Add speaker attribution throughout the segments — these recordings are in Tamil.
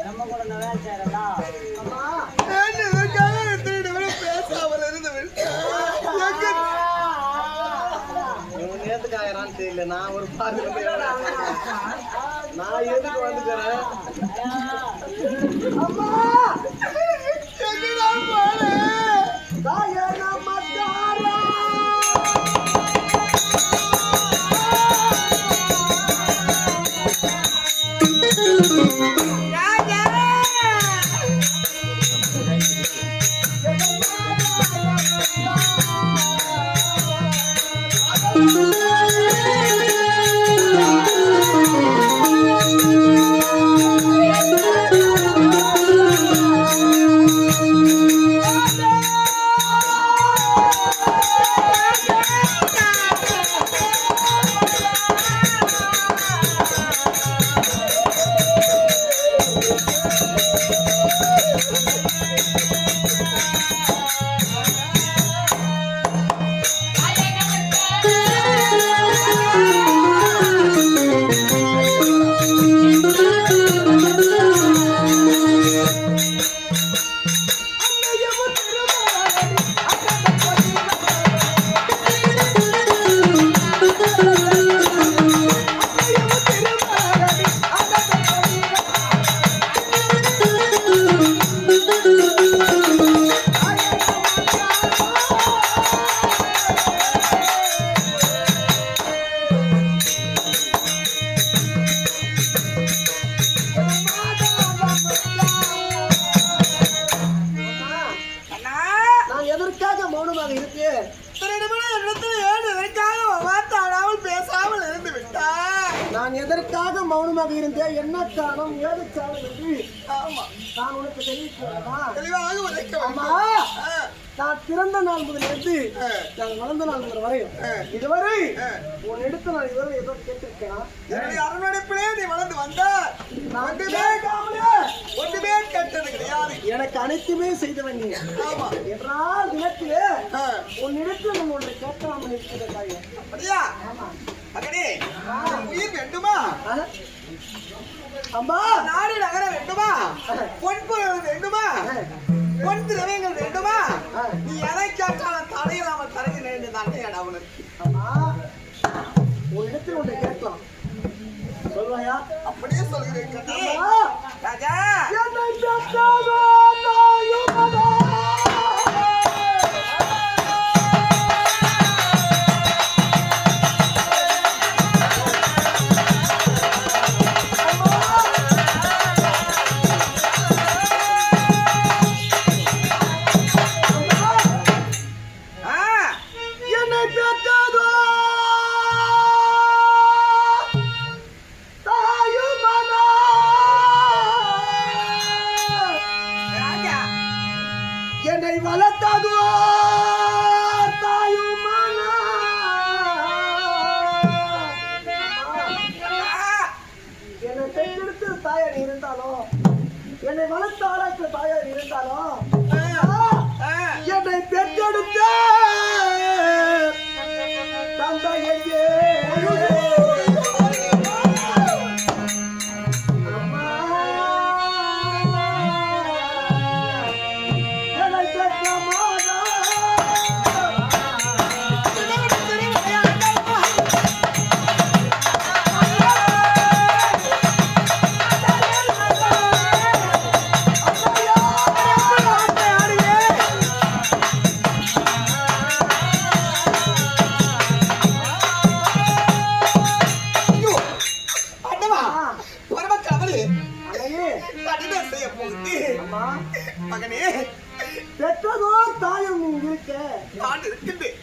Speaker 1: நம்ம கூட நல்லா சேரலா
Speaker 2: பேசாமல் இருந்து நேத்துக்காயிரான்னு தெரியல. நான் ஒரு பாட்டு நான் எதுக்கு வந்துக்கிறேன் அம்மா நான் எதற்காக மௌனமாக இருந்தேன், என்ன காரணம், ஏது காரணம் என்று நான் உனக்கு தெரிவிக்கிறேன். நான் பிறந்த நாள் முதலிருந்து நான் வளர்ந்த நாள் முதல் வரையும் இதுவரை உன் எடுத்து நான் இதுவரை ஏதோ கேட்டிருக்கேன். அரவணைப்பிலே நீ வளர்ந்து வந்த ஒன்றுமே கேட்டது கிடையாது. எனக்கு அனைத்துமே செய்தவன் நீ என்றால் தினத்திலே உன் இடத்தில் நம்ம ஒன்றை கேட்கலாம் இருக்கிறதாய். அப்படியா? மகனே, உயிர் வேண்டுமா? அம்மா, நாடு நகர வேண்டுமா? பொன்பொருள் வேண்டுமா? பொன் திரவியங்கள் வேண்டுமா? நீ எதை கேட்டாலும் தடையில்லாமல் தரங்க வேண்டியதான் அவனுக்கு. அம்மா, உன்னிடத்தில் ஒன்றை கேட்கலாம், சொல்வாயா? அப்படியே சொல்கிறேன் ராஜா. என்னை வளர்த்ததோ தாயுமானா, என்னை பெற்றெடுத்து தாயார் இருந்தாலும், என்னை வளர்த்த ஆளாக்கு தாயார் இருந்தாலும், என்னை பெற்றெடுத்த தந்தை எங்கே? மகனே, பெற்றதோ தாயம் நீ இருக்க, நான் இருக்கின்றேன்.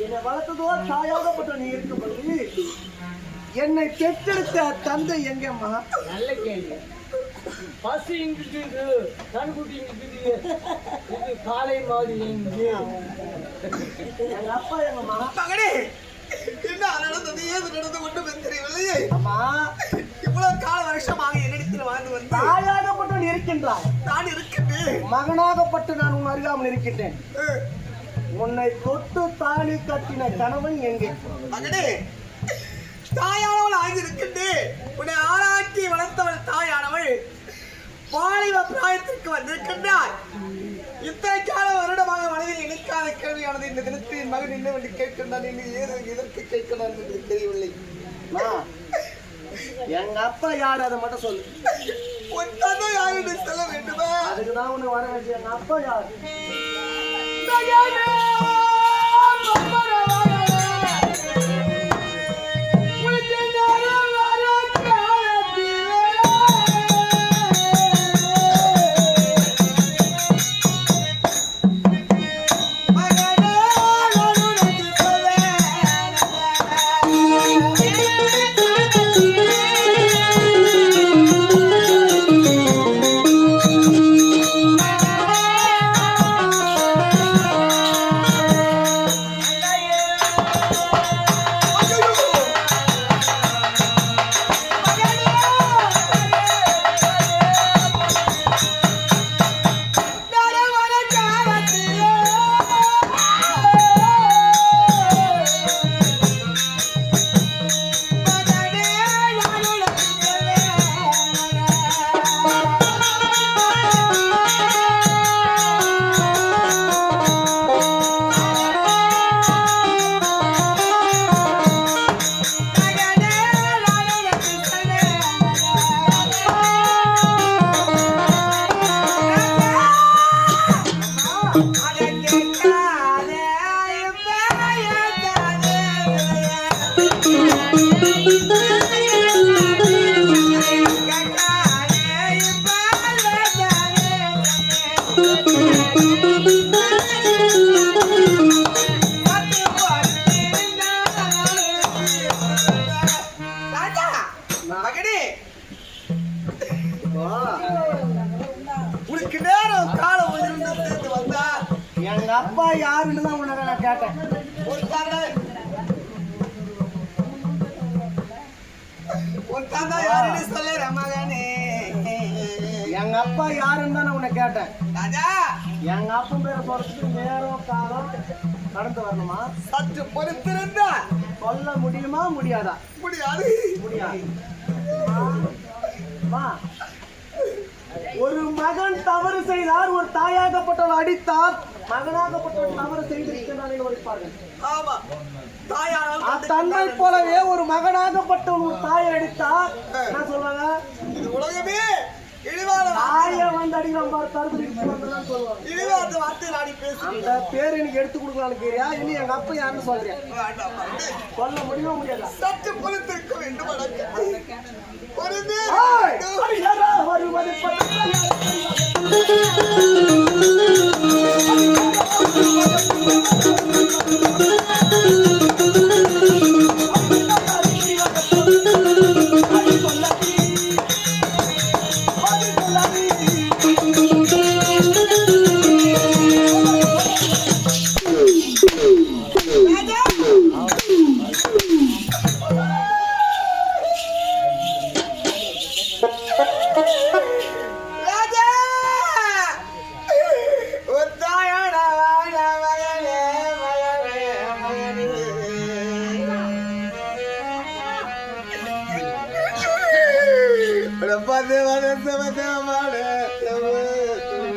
Speaker 2: என்னை வளர்த்ததோ தாயாகப்பட்ட நீ இருக்கும்போது என்னை பெற்றெடுத்த தந்தை எங்கம்மா?
Speaker 1: நல்ல கேள்வி. பசு இங்கிட்டு கண்குட்டி இங்கிட்டு காலை மாதிரி
Speaker 2: எங்க அப்பா எங்கம்மா? மகனே, என்ன நடந்தது, ஏது நடந்து கொண்டு தெரியவில்லையே. அம்மா, இவ்வளவு கால வருஷமாக என்னிடத்தில் வாழ்ந்து வந்து தாயாகப்பட்டு இருக்கின்றாய், நான் இருக்கின்றேன். மகனாகப்பட்டு நான் உன் அறியாமல் இருக்கின்றேன். உன்னை தொட்டு தாலி கட்டின கணவன் எங்கே? மகனே, தாயானவள் ஆகியிருக்கின்றேன். உன்னை ஆளாக்கி வளர்த்தவள் தாயானவள் வாலிப பிராயத்திற்கு வந்திருக்கின்றாய். இத்தனை கால வருடமாக மனதில் இணைக்காத கேள்வியானது இந்த தினத்தின் மகன் என்னவென்று கேட்கின்றான் என்று ஏது எதற்கு கேட்கிறான் என்று தெரியவில்லை. எங்க அப்பா யாரு அதை மட்டும் சொல்லு. உன் தந்தை யாரு என்று சொல்ல வேண்டுமா? அதுக்குதான் உன்னை வர வச்சு எங்க அப்பா யாரு? உனக்கு நேரம் காலம் வந்தா எங்க அப்பா யாருன்னு தான் உனக்கு நான் கேட்டேன். உன் தாத்தா யாருன்னு சொல்ல ரமகனே. எங்க அப்பா யாருன்னு தான் நான் உன்னை கேட்டேன். ராஜா எங்க அப்பா பேரை சொல்றதுக்கு நேரம் காலம் கடந்து வரணுமா? சற்று பொறுத்திருந்தா சொல்ல முடியுமா? முடியாதா? முடியாது. முடியாது. ஒரு மகன் தவறு செய்தார், ஒரு தாயாகப்பட்டவர் அடித்தார், மகனாகப்பட்டவர் தவறு செய்திருக்கிறார்கள் ஒழிப்பார்கள். ஆமா, தன்னை போலவே ஒரு மகனாகப்பட்டவன் ஒரு தாயை அடித்தார் என்ன சொல்றாங்க? இது உலகமே தாயை வந்து அடிக்கலாம் பாரு, தருபதி அந்த பேர் எனக்கு எடுத்து கொடுக்கலான்னு கேரியா? இனி எங்க அப்பா யாருன்னு சொல்றேன். சொல்ல முடியுமா? முடியாது. சற்று பொறுத்திருக்க வேண்டும்.